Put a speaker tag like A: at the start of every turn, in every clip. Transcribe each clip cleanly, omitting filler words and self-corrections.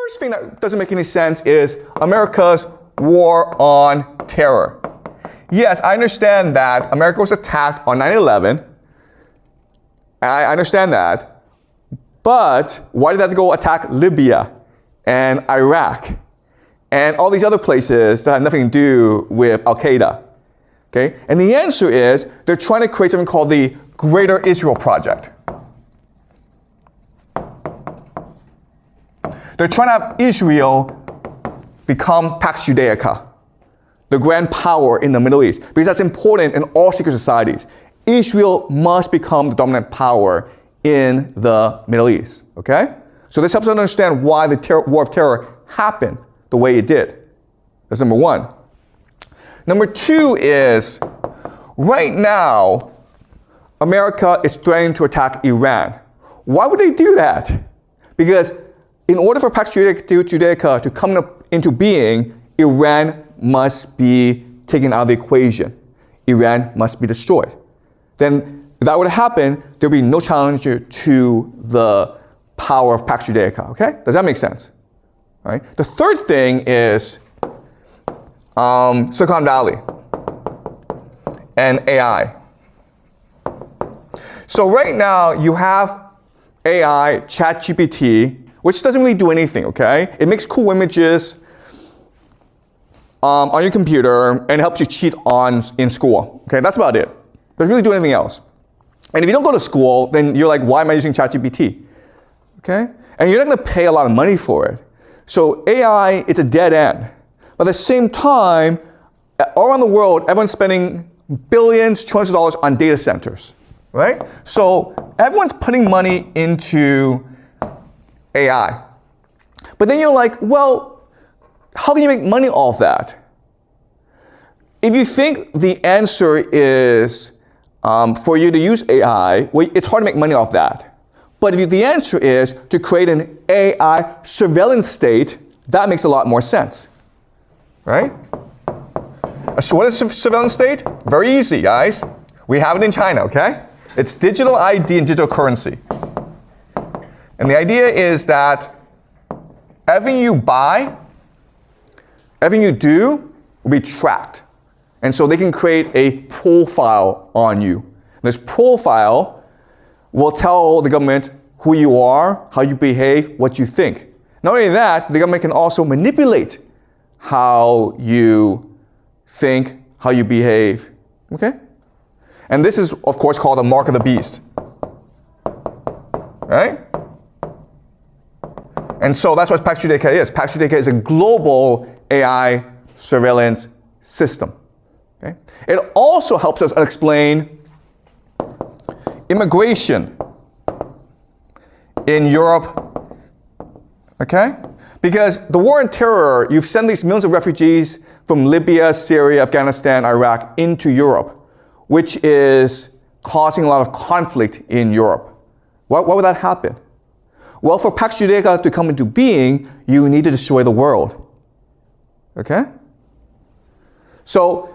A: first thing that doesn't make any sense is America's war on terror. Yes, I understand that America was attacked on 9/11. I understand that. But why did they have to go attack Libya and Iraq and all these other places that have nothing to do with Al-Qaeda? Okay? And the answer is they're trying to create something called the Greater Israel Project. They're trying to have Israel become Pax Judaica, the grand power in the Middle East, because that's important in all secret societies. Israel must become the dominant power in the Middle East, okay? So this helps us understand why the war of terror happened the way it did. That's number one. Number two is, right now, America is threatening to attack Iran. Why would they do that? Because in order for Pax Judaica to come into being, Iran must be taken out of the equation. Iran must be destroyed. Then, if that were to happen, there would be no challenger to the power of Pax Judaica, okay? Does that make sense? All right. The third thing is Silicon Valley and AI. So right now, you have AI, ChatGPT, which doesn't really do anything, okay? It makes cool images on your computer and helps you cheat in school, okay? That's about it. Doesn't really do anything else. And if you don't go to school, then you're like, why am I using ChatGPT? Okay? And you're not gonna pay a lot of money for it. So AI, it's a dead end. But at the same time, all around the world, everyone's spending billions, trillions of dollars on data centers, right? So everyone's putting money into AI. But then you're like, well, how can you make money off that? If you think the answer is for you to use AI, well, it's hard to make money off that. But if the answer is to create an AI surveillance state, that makes a lot more sense, right? So what is a surveillance state? Very easy, guys. We have it in China, okay? It's digital ID and digital currency. And the idea is that everything you buy, everything you do will be tracked. And so they can create a profile on you. This profile will tell the government who you are, how you behave, what you think. Not only that, the government can also manipulate how you think, how you behave, okay? And this is, of course, called the mark of the beast, right? And so that's what Pax Judaica is. Pax Judaica is a global AI surveillance system. Okay? It also helps us explain immigration in Europe, okay? Because the war on terror, you've sent these millions of refugees from Libya, Syria, Afghanistan, Iraq into Europe, which is causing a lot of conflict in Europe. Why would that happen? Well, for Pax Judaica to come into being, you need to destroy the world, okay? So,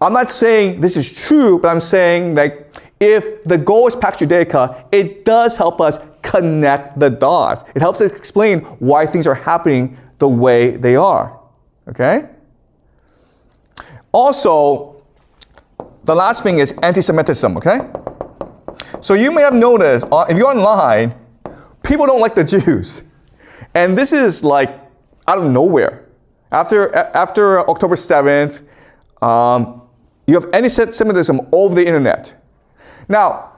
A: I'm not saying this is true, but I'm saying that if the goal is Pax Judaica, it does help us connect the dots. It helps us explain why things are happening the way they are, okay? Also, the last thing is anti-Semitism, okay? So you may have noticed, if you're online, people don't like the Jews. And this is like out of nowhere. After October 7th, you have anti-Semitism over the internet. Now,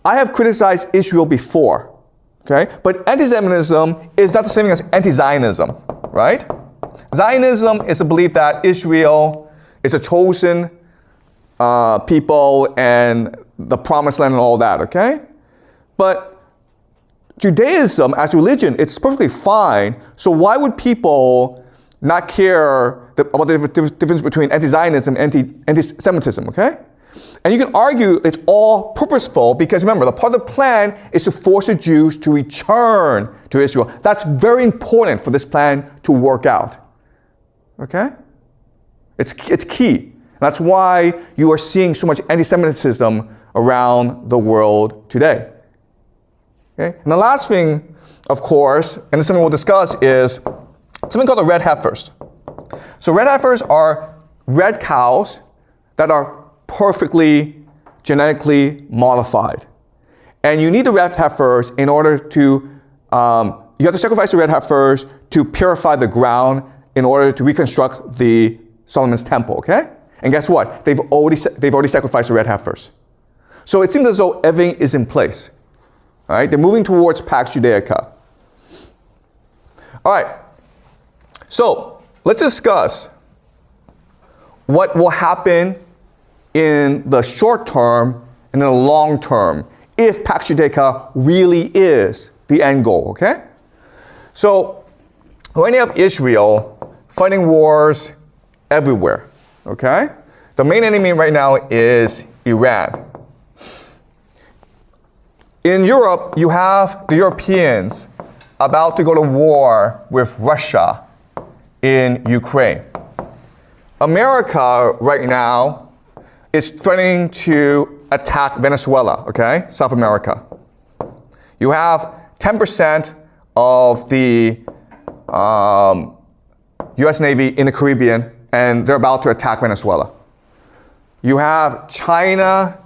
A: I have criticized Israel before, okay? But anti-Semitism is not the same thing as anti-Zionism, right? Zionism is the belief that Israel is a chosen people and the promised land and all that, okay? But Judaism as religion, it's perfectly fine. So why would people not care about the difference between anti-Zionism and anti-Semitism, okay? And you can argue it's all purposeful because remember, the part of the plan is to force the Jews to return to Israel. That's very important for this plan to work out, okay? It's key. That's why you are seeing so much anti-Semitism around the world today. Okay? And the last thing, of course, and this is something we'll discuss, is something called the red heifers. So red heifers are red cows that are perfectly genetically modified. And you need the red heifers in order to, you have to sacrifice the red heifers to purify the ground in order to reconstruct the Solomon's temple, okay? And guess what? They've already sacrificed the red heifers. So it seems as though everything is in place. All right? They're moving towards Pax Judaica. All right. So let's discuss what will happen in the short term and in the long term if Pax Judaica really is the end goal, okay? So right now you have Israel fighting wars everywhere, okay? The main enemy right now is Iran. In Europe, you have the Europeans about to go to war with Russia in Ukraine. America right now is threatening to attack Venezuela, okay? South America. You have 10% of the US Navy in the Caribbean, and they're about to attack Venezuela. You have China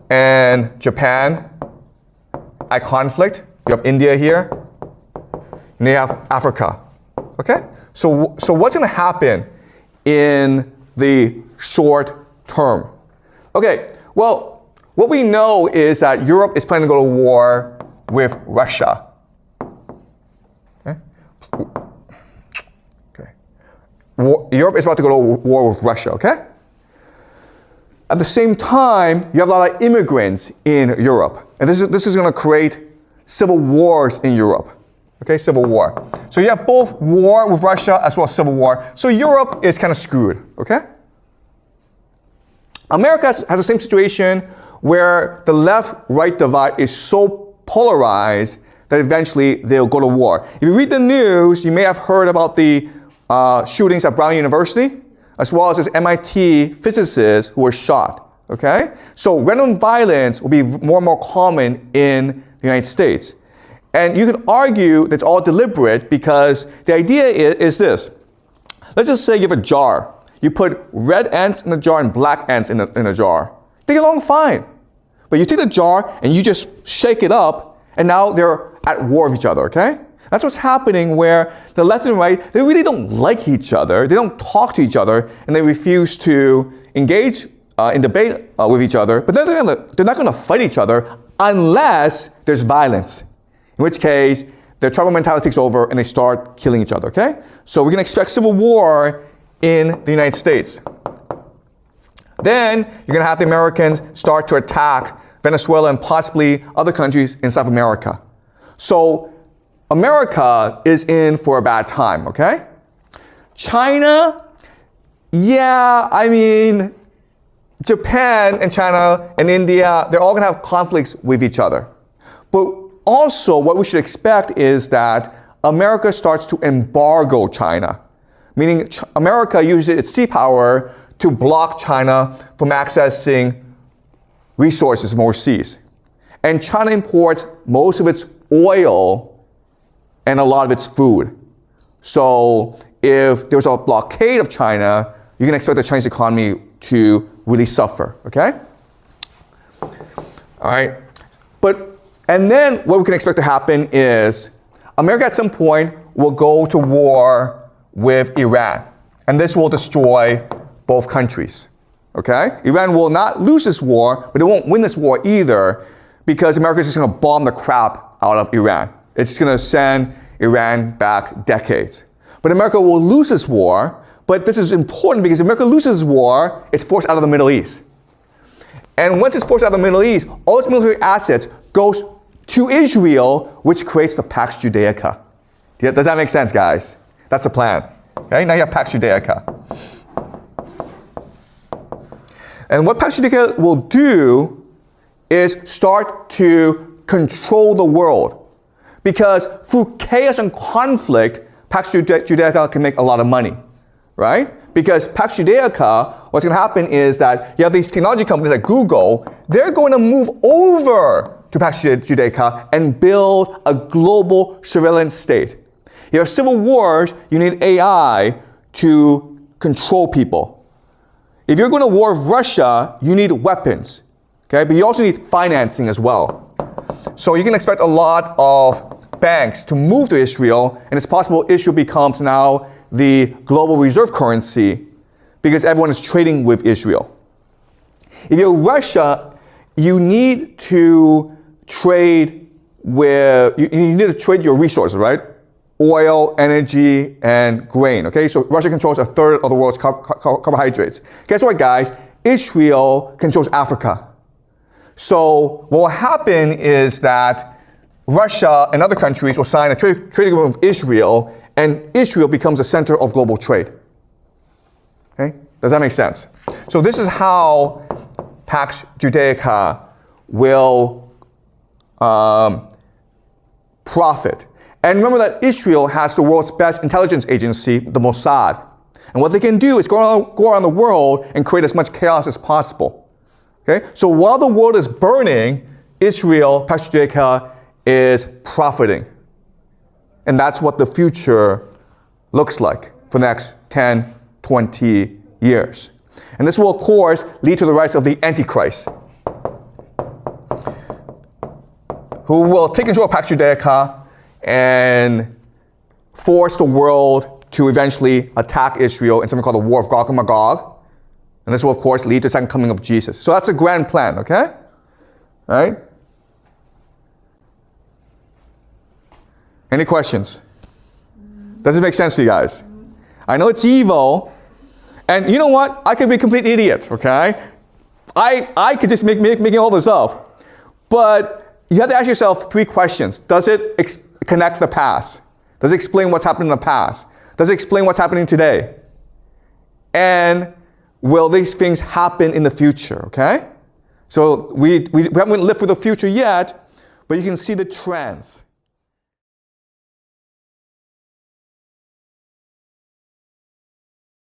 A: and Japan at conflict. You have India here, and you have Africa, okay? So what's going to happen in the short term? Okay, well, what we know is that Europe is planning to go to war with Russia. Okay. Europe is about to go to war with Russia, okay? At the same time, you have a lot of immigrants in Europe. And this is going to create civil wars in Europe. Okay, civil war. So you have both war with Russia as well as civil war. So Europe is kind of screwed, okay? America has the same situation where the left-right divide is so polarized that eventually they'll go to war. If you read the news, you may have heard about the shootings at Brown University, as well as this MIT physicist who was shot, okay? So random violence will be more and more common in the United States. And you can argue that it's all deliberate because the idea is this. Let's just say you have a jar. You put red ants in a jar and black ants in a jar. They get along fine. But you take the jar and you just shake it up, and now they're at war with each other, okay? That's what's happening where the left and right, they really don't like each other. They don't talk to each other, and they refuse to engage in debate with each other. But they're not going to fight each other unless there's violence. In which case, their tribal mentality takes over and they start killing each other, okay? So we can expect civil war in the United States. Then you're going to have the Americans start to attack Venezuela and possibly other countries in South America. So America is in for a bad time, okay? China, yeah, I mean, Japan and China and India, they're all going to have conflicts with each other. But also, what we should expect is that America starts to embargo China, meaning America uses its sea power to block China from accessing resources from overseas. And China imports most of its oil and a lot of its food. So if there's a blockade of China, you can expect the Chinese economy to really suffer, okay? All right, and then what we can expect to happen is America at some point will go to war with Iran. And this will destroy both countries, okay? Iran will not lose this war, but it won't win this war either because America is just going to bomb the crap out of Iran. It's going to send Iran back decades. But America will lose this war, but this is important because if America loses this war, it's forced out of the Middle East. And once it's forced out of the Middle East, all its military assets goes to Israel, which creates the Pax Judaica. Yeah, does that make sense, guys? That's the plan. Okay, now you have Pax Judaica. And what Pax Judaica will do is start to control the world. Because through chaos and conflict, Pax Judaica can make a lot of money, right? Because Pax Judaica, what's going to happen is that you have these technology companies like Google, they're going to move over to Pax Judaica and build a global surveillance state. If you have civil wars, you need AI to control people. If you're going to war with Russia, you need weapons. Okay? But you also need financing as well. So you can expect a lot of banks to move to Israel, and it's possible Israel becomes now the global reserve currency because everyone is trading with Israel. If you're Russia, you need to trade with, you need to trade your resources, right? Oil, energy, and grain, okay? So Russia controls a third of the world's carbohydrates. Guess what, guys? Israel controls Africa. So what will happen is that Russia and other countries will sign a trade agreement with Israel, and Israel becomes the center of global trade. Okay? Does that make sense? So this is how Pax Judaica will profit. And remember that Israel has the world's best intelligence agency, the Mossad. And what they can do is go around the world and create as much chaos as possible. Okay? So while the world is burning, Israel, Pax Judaica, is profiting. And that's what the future looks like for the next 10, 20 years. And this will, of course, lead to the rise of the Antichrist, who will take control of Pax Judaica and force the world to eventually attack Israel in something called the War of Gog and Magog. And this will, of course, lead to the second coming of Jesus. So that's a grand plan, okay? All right? Any questions? Does it make sense to you guys? I know it's evil. And you know what? I could be a complete idiot, okay? I could just making all this up. But you have to ask yourself 3 questions. Does it connect to the past? Does it explain what's happened in the past? Does it explain what's happening today? And will these things happen in the future, okay? So we haven't lived through the future yet, but you can see the trends.